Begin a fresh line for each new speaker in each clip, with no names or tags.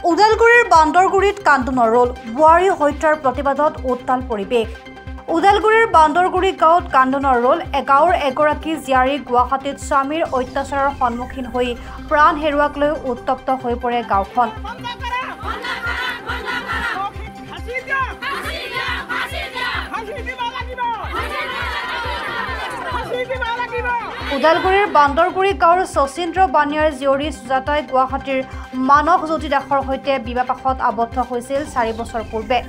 ওদালগুৰিৰ বান্দৰগুৰিত কান্দোনৰ ৰোল বোৱাৰী হত্যাৰ প্ৰতিবাদত উত্তাল পৰিৱেশ। ওদালগুৰিৰ বান্দৰগুৰি গাঁৱত কান্দোনৰ ৰোল গাঁৱৰ এগৰাকী জীয়াৰী গুৱাহাটীত স্বামীৰ অত্যাচাৰৰ সন্মুখীন হৈ প্ৰাণ হেৰুৱাক লৈ উত্তপ্ত হৈ পৰে গাঁওখন। ওদালগুৰিৰ বান্দৰগুৰি গাঁৱৰ শচীন্দ্ৰ বানিয়াৰ জীয়ৰী সুজাতাই গুৱাহাটীৰ মানস জ্যোতি দাসৰ সৈতে বিবাহপাশত আবদ্ধ হৈছিল 4 বছৰ পূৰ্বে।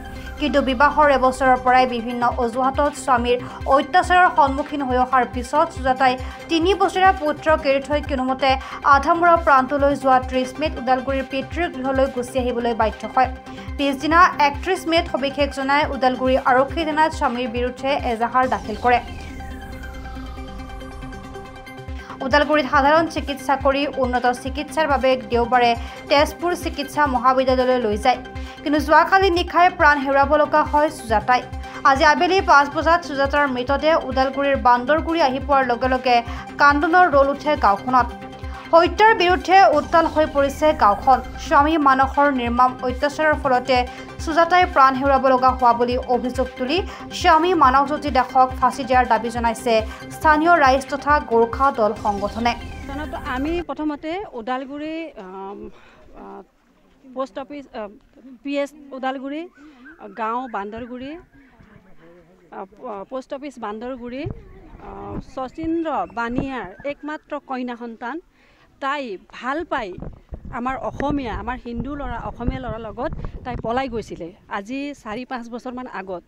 কিন্তু বিবাহৰ এবছৰৰ পৰাই বিভিন্ন অজুহাতত স্বামীৰ অত্যাচাৰৰ সন্মুখীন হৈ অহাৰ পিছত সুজাতাই 3 বছৰীয়া পুত্ৰক এৰি থৈ কোনোমতে আধামৰা প্ৰান্তলৈ যোৱা 30 মেত ওদালগুৰিৰ পিতৃৰ গৃহলৈ গুচি আহিবলৈ বাধ্য হয়। পিছদিনা 31 মেত সবিশেষ জনাই ওদালগুৰি আৰক্ষী থানাত স্বামীৰ বিৰুদ্ধে এজাহাৰ দাখিল কৰে। ওদালগুৰিত সাধাৰণ চিকিৎসা কৰি উন্নত চিকিৎসাৰ বাবে দেওবাৰে তেজপুৰ চিকিৎসা মহাবিদ্যালয়লৈ লৈ যায়। কিন্তু যোৱাকালি নিশাই প্ৰাণ হেৰুৱাব লগা হয় সুজাতাই। আজি আবেলি 5 বজাত সুজাতাৰ মৃতদেহ ওদালগুৰিৰ বান্দৰগুৰি আহি পোৱাৰ লগে লগে কান্দোনৰ ৰোল উঠে গাঁওখনত। হত্যাৰ বিৰুদ্ধে উত্তাল হৈ পৰিছে গাঁওখন। স্বামী মানসৰ নিৰ্মম অত্যাচাৰৰ ফলতে সুজাতাই প্ৰাণ হেৰুৱাব লগা হোৱা বুলি অভিযোগ তুলি স্বামী মানস জ্যোতি দাসক ফাঁচি দিয়াৰ দাবী জনাইছে স্থানীয় ৰাইজ তথা গোৰ্খা দল সংগঠনে।
আমি প্ৰথমতে Udalguri post office PS Udalguri গাঁও বান্দৰগুৰি পোষ্ট অফিচ বান্দৰগুৰি শচীন্দ্ৰ বানিয়াৰ একমাত্ৰ কন্যা সন্তান তাই ভাল পাই আমাৰ হিন্দু ল'ৰা অসমীয়া ল'ৰাৰ লগত তাই পলাই গৈছিলে আজি 4-5 বছৰমান আগত।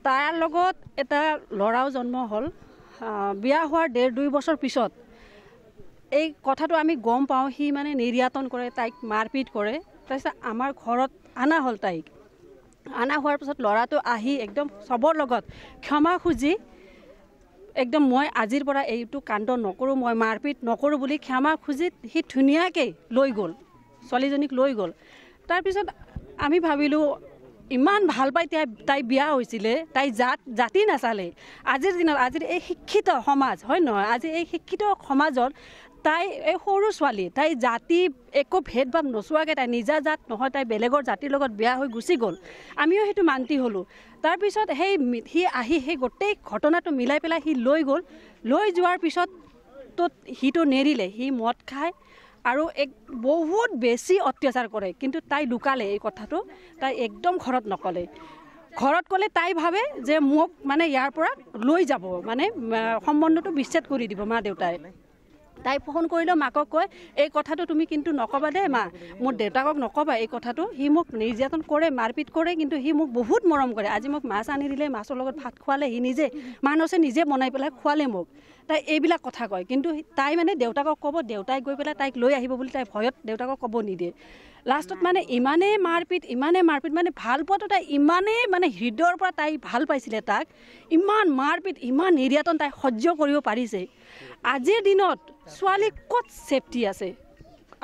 তাৰ লগত এটা ল'ৰাও জন্ম হ'ল। বিয়া হোৱাৰ 1.5-2 বছৰ পিছত এই কথাটো আমি গম পাওঁ, সি মানে নিৰ্যাতন কৰে, তাইক মাৰপিট কৰে। তাৰপিছত আমাৰ ঘৰত অনা হ'ল। তাইক অনা হোৱাৰ পিছত ল'ৰাটো আহি একদম চবৰ লগত ক্ষমা খুজি একদম মই আজিৰ পৰা এইটো কাণ্ড নকৰোঁ, মই মাৰপিট নকৰোঁ বুলি ক্ষমা খুজি সি ধুনীয়াকৈ লৈ গ'ল, ছোৱালীজনীক লৈ গ'ল। তাৰপিছত আমি ভাবিলোঁ ইমান ভাল পাই তাই বিয়া হৈছিলে, তাই জাতি নাচালে। আজিৰ দিনত আজিৰ এই শিক্ষিত সমাজ হয় নহয়, আজি এই শিক্ষিত সমাজত তাই এই সৰু ছোৱালী, তাই জাতি একো ভেদভাৱ নোচোৱাকৈ তাই নিজা জাত নহয়, তাই বেলেগৰ জাতিৰ লগত বিয়া হৈ গুচি গ'ল। আমিও সেইটো মান্তি হ'লোঁ। তাৰপিছত সি আহি সেই গোটেই ঘটনাটো মিলাই পেলাই সি লৈ গ'ল। লৈ যোৱাৰ পিছত সিটো নেৰিলে, সি মদ খায় আৰু বহুত বেছি অত্যাচাৰ কৰে। কিন্তু তাই লুকালে এই কথাটো, তাই একদম ঘৰত নক'লে। ঘৰত ক'লে তাই ভাবে যে মোক মানে ইয়াৰ পৰা লৈ যাব, মানে সম্বন্ধটো বিচ্ছেদ কৰি দিব মা দেউতাই। তাই ফোন কৰিলেও মাকক কয় এই কথাটো তুমি কিন্তু নক'বা দেই মা, মোৰ দেউতাকক নক'বা এই কথাটো। সি মোক নিৰ্যাতন কৰে, মাৰপিট কৰে, কিন্তু সি মোক বহুত মৰম কৰে। আজি মোক মাছ আনি দিলে, মাছৰ লগত ভাত খোৱালে, সি নিজে বনাই পেলাই খোৱালে মোক। তাই এইবিলাক কথা কয়। কিন্তু তাই মানে দেউতাকক ক'ব, দেউতাই গৈ পেলাই তাইক লৈ আহিব বুলি তাই ভয়ত দেউতাকক ক'ব নিদিয়ে। লাষ্টত মানে ইমানেই মাৰপিট মানে ভাল পোৱাটো তাই ইমানেই মানে হৃদয়ৰ পৰা তাই ভাল পাইছিলে তাক, ইমান মাৰপিট ইমান নিৰ্যাতন তাই সহ্য কৰিব পাৰিছে। আজিৰ দিনত ছোৱালী ক'ত ছেফটি আছে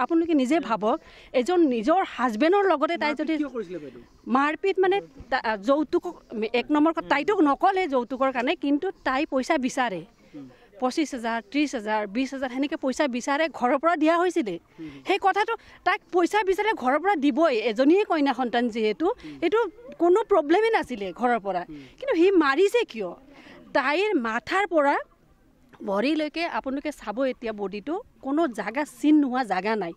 আপোনালোকে নিজে ভাবক। এজন নিজৰ হাজবেণ্ডৰ লগতে তাই যদি মাৰপিট মানে যৌতুক 1 নম্বৰ তাইতো নক'লে যৌতুকৰ কাৰণে, কিন্তু তাই পইচা বিচাৰে 25,000 30,000 20,000 সেনেকৈ পইচা বিচাৰে, ঘৰৰ পৰা দিয়া হৈছিলে। সেই কথাটো তাক পইচা বিচাৰে ঘৰৰ পৰা দিবই, এজনীয়ে কন্যা সন্তান যিহেতু এইটো কোনো প্ৰব্লেমেই নাছিলে ঘৰৰ পৰা। কিন্তু সি মাৰিছে কিয়? তাইৰ মাথাৰ পৰা ভৰিলৈকে আপোনালোকে চাব, এতিয়া বডিটো কোনো জাগা চিন নোহোৱা জাগা নাই।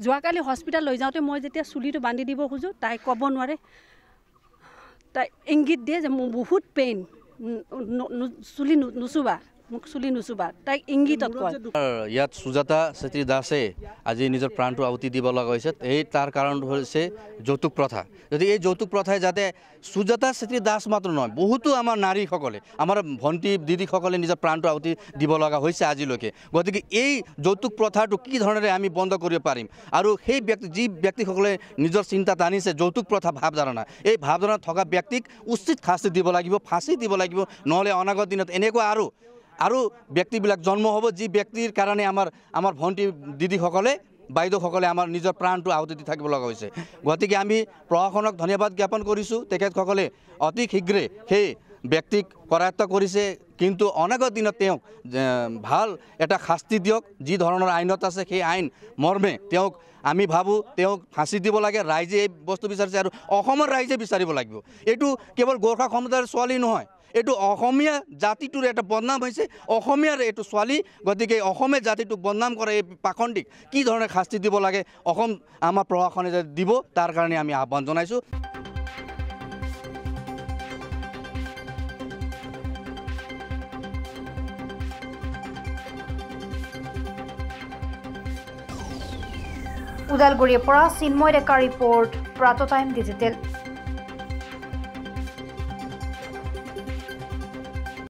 যোৱাকালি হস্পিটেল লৈ যাওঁতে মই যেতিয়া চুলিটো বান্ধি দিব খোজোঁ, তাই ক'ব নোৱাৰে, তাই ইংগিত দিয়ে যে মোৰ বহুত পেইন, চুলি নুচুবা, মোক চুলি নুচুবা, তাইক ইংগিতত কয়।
ইয়াত সুজাতা চেত্ৰী দাসে আজি নিজৰ প্ৰাণটো আহুতি দিব লগা হৈছে। তাৰ কাৰণ হৈছে যৌতুক প্ৰথা। যদি এই যৌতুক প্ৰথাই যাতে সুজাতা চেত্ৰী দাস মাত্ৰ নহয়, বহুতো আমাৰ নাৰীসকলে, আমাৰ ভণ্টি দিদিসকলে নিজৰ প্ৰাণটো আহুতি দিব লগা হৈছে আজিলৈকে। গতিকে এই যৌতুক প্ৰথাটো কি ধৰণেৰে আমি বন্ধ কৰিব পাৰিম, আৰু সেই যি ব্যক্তিসকলে নিজৰ চিন্তাত আনিছে যৌতুক প্ৰথা ভাৱধাৰণা, এই ভাৱধাৰণা থকা ব্যক্তিক উচিত শাস্তি দিব লাগিব, ফাঁচি দিব লাগিব। নহ'লে অনাগত দিনত এনেকুৱা আৰু ব্যক্তিবিলাক জন্ম হ'ব, যি ব্যক্তিৰ কাৰণে আমাৰ ভণ্টি দিদিসকলে বাইদেউসকলে আমাৰ নিজৰ প্ৰাণটো আহুতি দি থাকিব লগা হৈছে। গতিকে আমি প্ৰশাসনক ধন্যবাদ জ্ঞাপন কৰিছোঁ। তেখেতসকলে অতি শীঘ্ৰে সেই ব্যক্তিক কৰায়ত্ব কৰিছে কিন্তু অনাগত দিনত তেওঁক ভাল এটা শাস্তি দিয়ক যি ধৰণৰ আইনত আছে সেই আইন মৰ্মে তেওঁক আমি ভাবোঁ তেওঁক ফাঁচি দিব লাগে ৰাইজে এই বস্তু বিচাৰিছে আৰু অসমৰ ৰাইজে বিচাৰিব লাগিব এইটো কেৱল গোৰ্খা সম্প্ৰদায়ৰ ছোৱালী নহয় এইটো অসমীয়া জাতিটোৰ এটা বদনাম হৈছে অসমীয়াৰ এইটো ছোৱালী গতিকে অসমীয়া জাতিটোক বদনাম কৰে এই পাখণ্ডিক কি ধৰণে শাস্তি দিব লাগে অসম আমাৰ প্ৰশাসনে যে দিব তাৰ কাৰণে আমি আহ্বান জনাইছোঁ
ওদালগুৰিৰ পৰা চিন্ময় ডেকাৰ ৰিপৰ্ট প্ৰাত টাইম ডিজিটেল